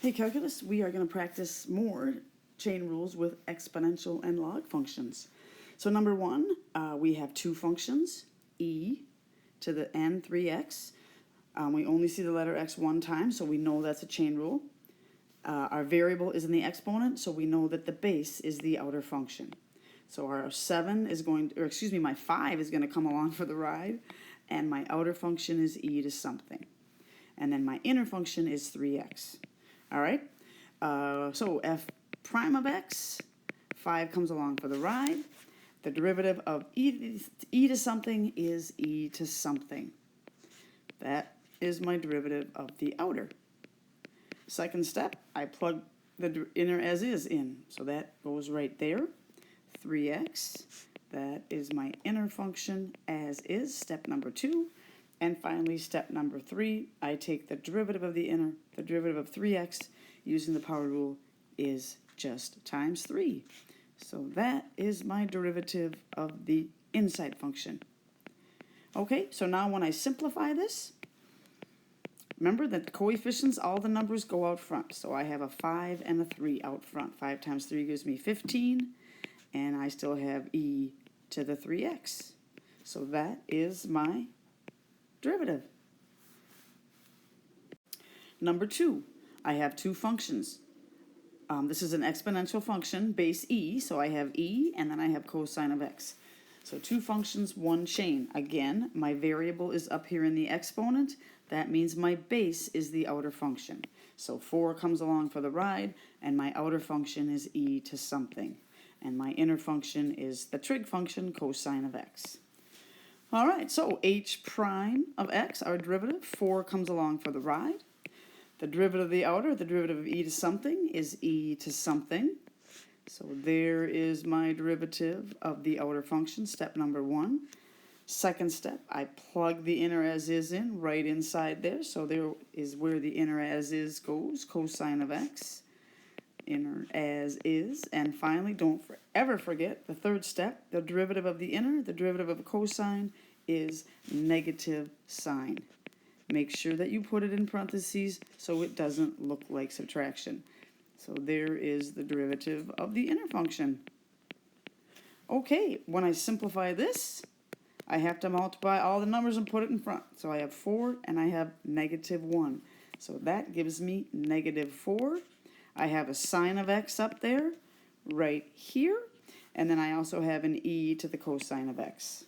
Hey calculus, we are going to practice more chain rules with exponential and log functions. So number one, we have two functions, e to the n 3x. We only see the letter x one time, so we know that's a chain rule. Our variable is in the exponent, so we know that the base is the outer function. So our 7 is going to, or excuse me, my 5 is going to come along for the ride, and my outer function is e to something. And then my inner function is 3x. All right, so f prime of x, 5 comes along for the ride. The derivative of e to something is e to something. That is my derivative of the outer. Second step, I plug the inner as is in. So that goes right there. 3x, that is my inner function as is, step number 2. And finally, step number 3, I take the derivative of the inner, the derivative of 3x, using the power rule, is just times 3. So that is my derivative of the inside function. Okay, so now when I simplify this, remember that the coefficients, all the numbers go out front. So I have a 5 and a 3 out front. 5 times 3 gives me 15, and I still have e to the 3x. So that is my derivative. Number 2, I have two functions. This is an exponential function, base e, so I have e, and then I have cosine of x. So two functions, one chain. Again, my variable is up here in the exponent. That means my base is the outer function. So 4 comes along for the ride, and my outer function is e to something. And my inner function is the trig function, cosine of x. All right, so h prime of x, our derivative, 4 comes along for the ride. The derivative of the outer, the derivative of e to something, is e to something. So there is my derivative of the outer function, step number 1. Second step, I plug the inner as is in right inside there. So there is where the inner as is goes, cosine of x, inner as is. And finally, don't ever forget the third step, the derivative of the inner, the derivative of cosine is negative sine. Make sure that you put it in parentheses so it doesn't look like subtraction. So there is the derivative of the inner function. Okay, when I simplify this, I have to multiply all the numbers and put it in front. So I have 4 and I have negative 1. So that gives me negative 4. I have a sine of x up there, right here. And then I also have an e to the cosine of x.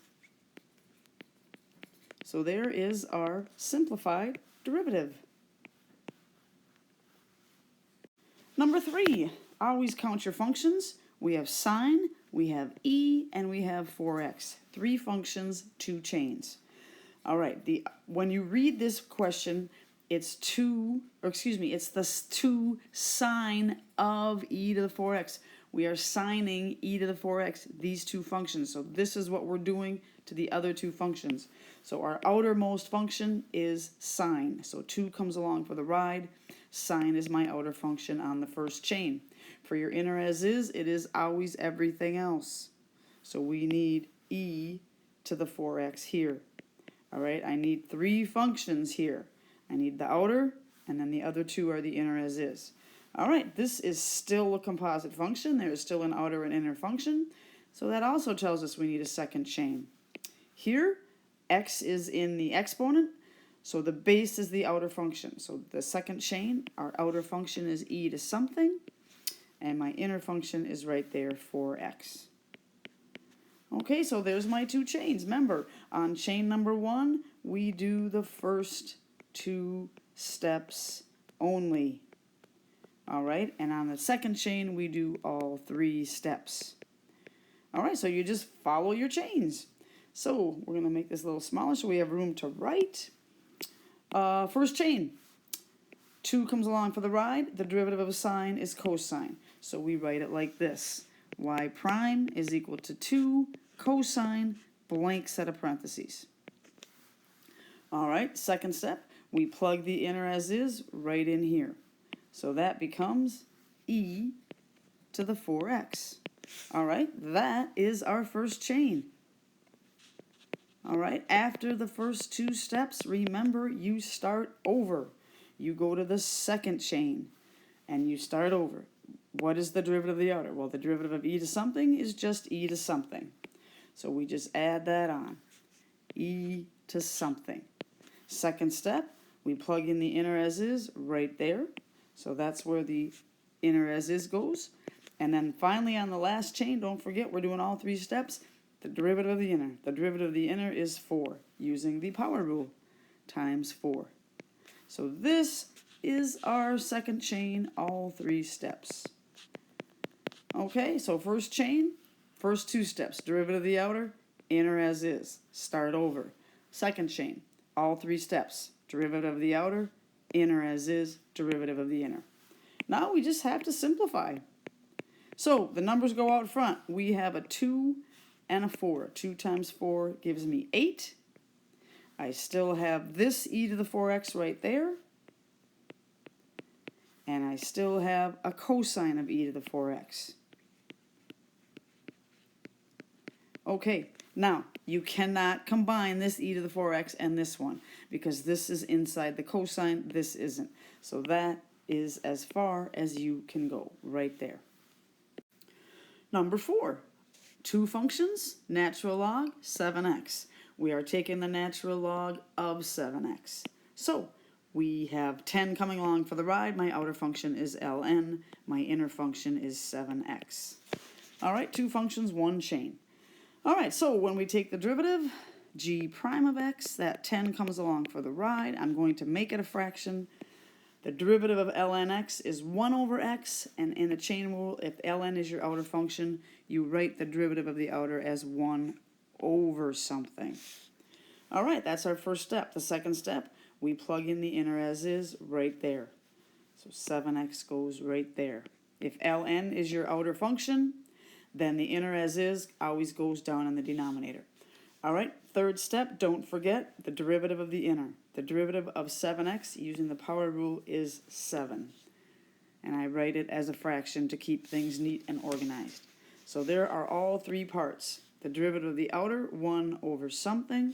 So there is our simplified derivative. Number 3, always count your functions. We have sine, we have e, and we have 4x. 3 functions, 2 chains. All right, when you read this question, it's the 2 sine of e to the 4x. We are sining e to the 4x, these two functions. So this is what we're doing to the other two functions. So our outermost function is sine. So 2 comes along for the ride. Sine is my outer function on the first chain. For your inner as is, it is always everything else. So we need e to the 4x here. All right, I need 3 functions here. I need the outer, and then the other 2 are the inner as is. All right, this is still a composite function. There is still an outer and inner function. So that also tells us we need a second chain. Here, x is in the exponent, so the base is the outer function. So the second chain, our outer function is e to something, and my inner function is right there, 4x. Okay, so there's my 2 chains. Remember, on chain number 1, we do the first 2 steps only. All right, and on the second chain, we do all 3 steps. All right, so you just follow your chains. So we're going to make this a little smaller so we have room to write. First chain, 2 comes along for the ride. The derivative of sine is cosine. So we write it like this. Y prime is equal to 2 cosine blank set of parentheses. All right, second step, we plug the inner as is right in here. So that becomes e to the 4x. All right, that is our first chain. All right, after the first 2 steps, remember you start over. You go to the second chain. and you start over. What is the derivative of the outer? Well, the derivative of e to something is just e to something. So we just add that on. E to something. Second step, we plug in the inner as is right there. So that's where the inner as is goes. And then finally on the last chain, don't forget we're doing all three steps. The derivative of the inner. The derivative of the inner is 4 using the power rule times 4. So this is our second chain, all three steps. Okay, so first chain, first two steps, derivative of the outer, inner as is, start over. Second chain, all three steps, derivative of the outer, inner as is, derivative of the inner. Now we just have to simplify. So the numbers go out front. We have a 2 and a 4. 2 times 4 gives me 8. I still have this e to the 4x right there. And I still have a cosine of e to the 4x. Okay, now you cannot combine this e to the 4x and this one because this is inside the cosine, this isn't. So that is as far as you can go right there. Number 4, two functions, natural log 7x. We are taking the natural log of 7x. So we have 10 coming along for the ride. My outer function is ln. My inner function is 7x. All right, two functions, one chain. All right, so when we take the derivative, g prime of x, that 10 comes along for the ride. I'm going to make it a fraction. The derivative of ln x is 1 over x, and in the chain rule, if ln is your outer function, you write the derivative of the outer as 1 over something. All right, that's our first step. The second step, we plug in the inner as is right there. So 7x goes right there. If ln is your outer function, then the inner as is always goes down in the denominator. All right, third step, don't forget the derivative of the inner. The derivative of 7x using the power rule is 7. And I write it as a fraction to keep things neat and organized. So there are all three parts. The derivative of the outer, 1 over something.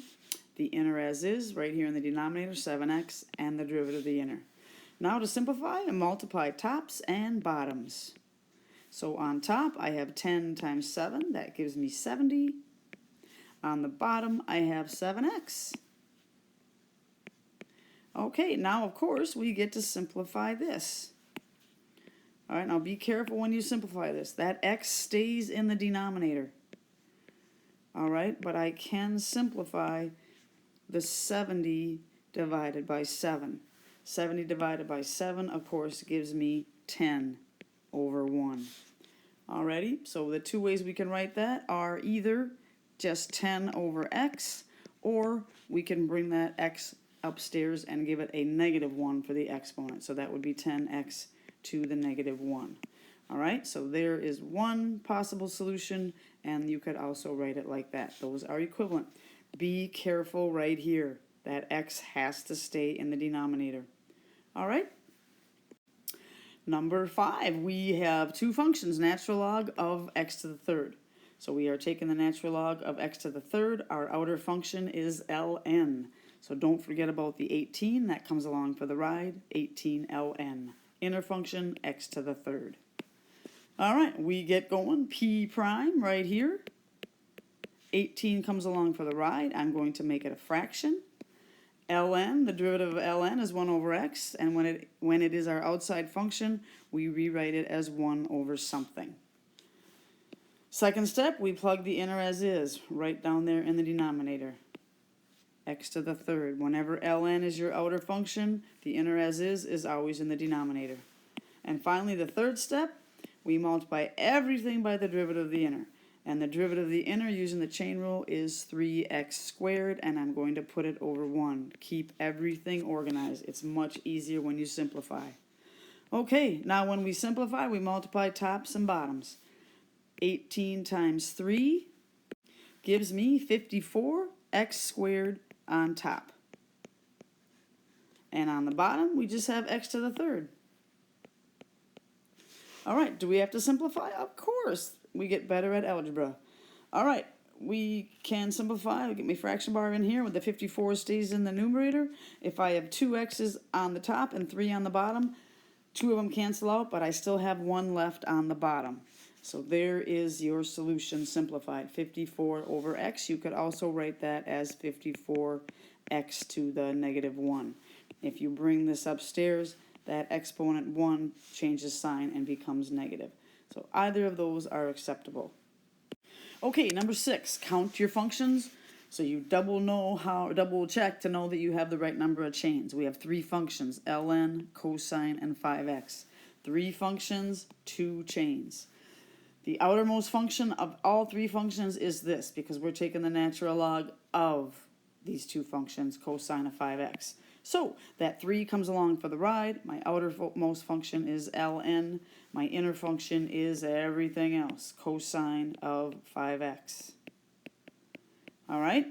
The inner as is, right here in the denominator, 7x, and the derivative of the inner. Now to simplify, I multiply tops and bottoms. So on top, I have 10 times 7. That gives me 70. On the bottom, I have 7x. Okay, now, of course, we get to simplify this. All right, now be careful when you simplify this. That x stays in the denominator. All right, but I can simplify the 70 divided by 7. 70 divided by 7, of course, gives me 10 over 1. Alrighty, so the two ways we can write that are either just 10 over x, or we can bring that x upstairs and give it a -1 for the exponent. So that would be 10x to the -1. Alright, so there is one possible solution, and you could also write it like that. Those are equivalent. Be careful right here. That x has to stay in the denominator. Alright? Number 5, we have two functions, natural log of x to the third. So we are taking the natural log of x to the third. Our outer function is ln. So don't forget about the 18. That comes along for the ride, 18 ln. Inner function, x to the third. All right, we get going. P prime right here. 18 comes along for the ride. I'm going to make it a fraction. ln, the derivative of ln is 1 over x, and when it is our outside function, we rewrite it as 1 over something. Second step, we plug the inner as is right down there in the denominator. X to the third. Whenever ln is your outer function, the inner as is always in the denominator. And finally, the third step, we multiply everything by the derivative of the inner. And the derivative of the inner using the chain rule is 3x squared, and I'm going to put it over 1. Keep everything organized. It's much easier when you simplify. Okay, now when we simplify, we multiply tops and bottoms. 18 times 3 gives me 54x squared on top. And on the bottom, we just have x to the third. All right, do we have to simplify? Of course. We get better at algebra. All right, we can simplify. I'll get my fraction bar in here. With the 54 stays in the numerator. If I have 2x's on the top and 3 on the bottom, 2 of them cancel out, but I still have 1 left on the bottom. So there is your solution simplified, 54 over x. You could also write that as 54x to the negative 1. If you bring this upstairs, that exponent 1 changes sign and becomes negative. So either of those are acceptable. Okay, number 6, count your functions. So you double check to know that you have the right number of chains. We have 3 functions, ln, cosine, and 5x. 3 functions, 2 chains. The outermost function of all 3 functions is this, because we're taking the natural log of these 2 functions, cosine of 5x. So that 3 comes along for the ride. My outermost function is ln. My inner function is everything else, cosine of 5x. All right,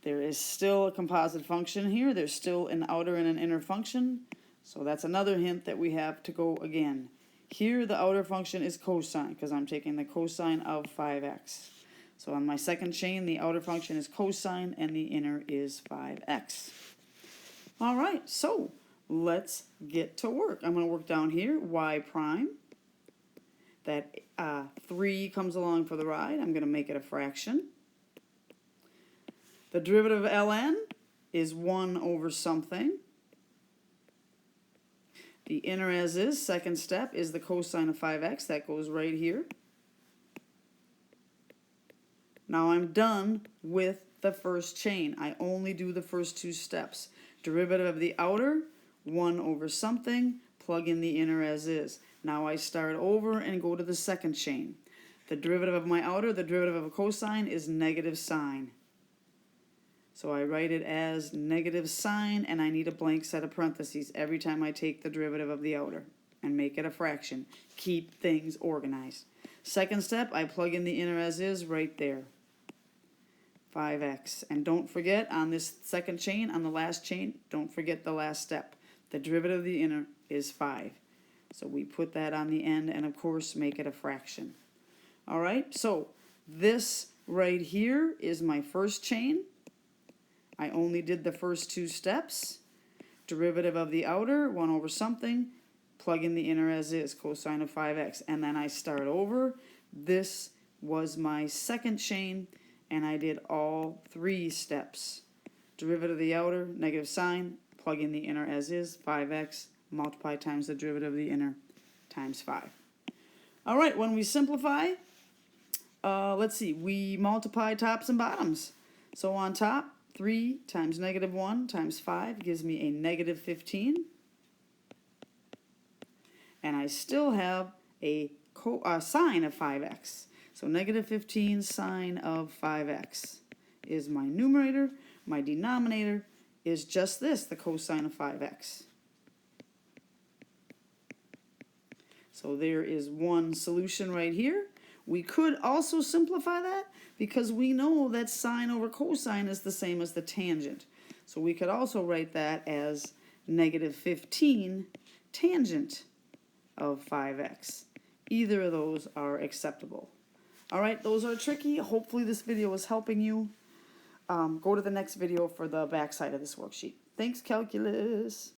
there is still a composite function here. There's still an outer and an inner function. So that's another hint that we have to go again. Here the outer function is cosine because I'm taking the cosine of 5x. So on my second chain, the outer function is cosine and the inner is 5x. All right, so let's get to work. I'm going to work down here, y prime. That 3 comes along for the ride. I'm going to make it a fraction. The derivative of ln is 1 over something. The inner as is, second step, is the cosine of 5x. That goes right here. Now I'm done with the first chain. I only do the first 2 steps. Derivative of the outer, 1 over something, plug in the inner as is. Now I start over and go to the second chain. The derivative of my outer, the derivative of a cosine, is negative sine. So I write it as negative sine, and I need a blank set of parentheses every time I take the derivative of the outer and make it a fraction. Keep things organized. Second step, I plug in the inner as is right there. 5x. And don't forget, on this second chain, on the last chain, don't forget the last step. The derivative of the inner is 5. So we put that on the end and, of course, make it a fraction. All right, so this right here is my first chain. I only did the first 2 steps. Derivative of the outer, 1 over something, plug in the inner as is, cosine of 5x, and then I start over. This was my second chain, and I did all 3 steps. Derivative of the outer, negative sine, plug in the inner as is, 5x, multiply times the derivative of the inner, times 5. All right, when we simplify, let's see, we multiply tops and bottoms. So on top, 3 times negative 1 times 5 gives me a negative 15. And I still have a sine of 5x. So negative 15 sine of 5x is my numerator. My denominator is just this, the cosine of 5x. So there is one solution right here. We could also simplify that because we know that sine over cosine is the same as the tangent. So we could also write that as negative 15 tangent of 5x. Either of those are acceptable. All right, those are tricky. Hopefully this video is helping you. Go to the next video for the back side of this worksheet. Thanks, calculus.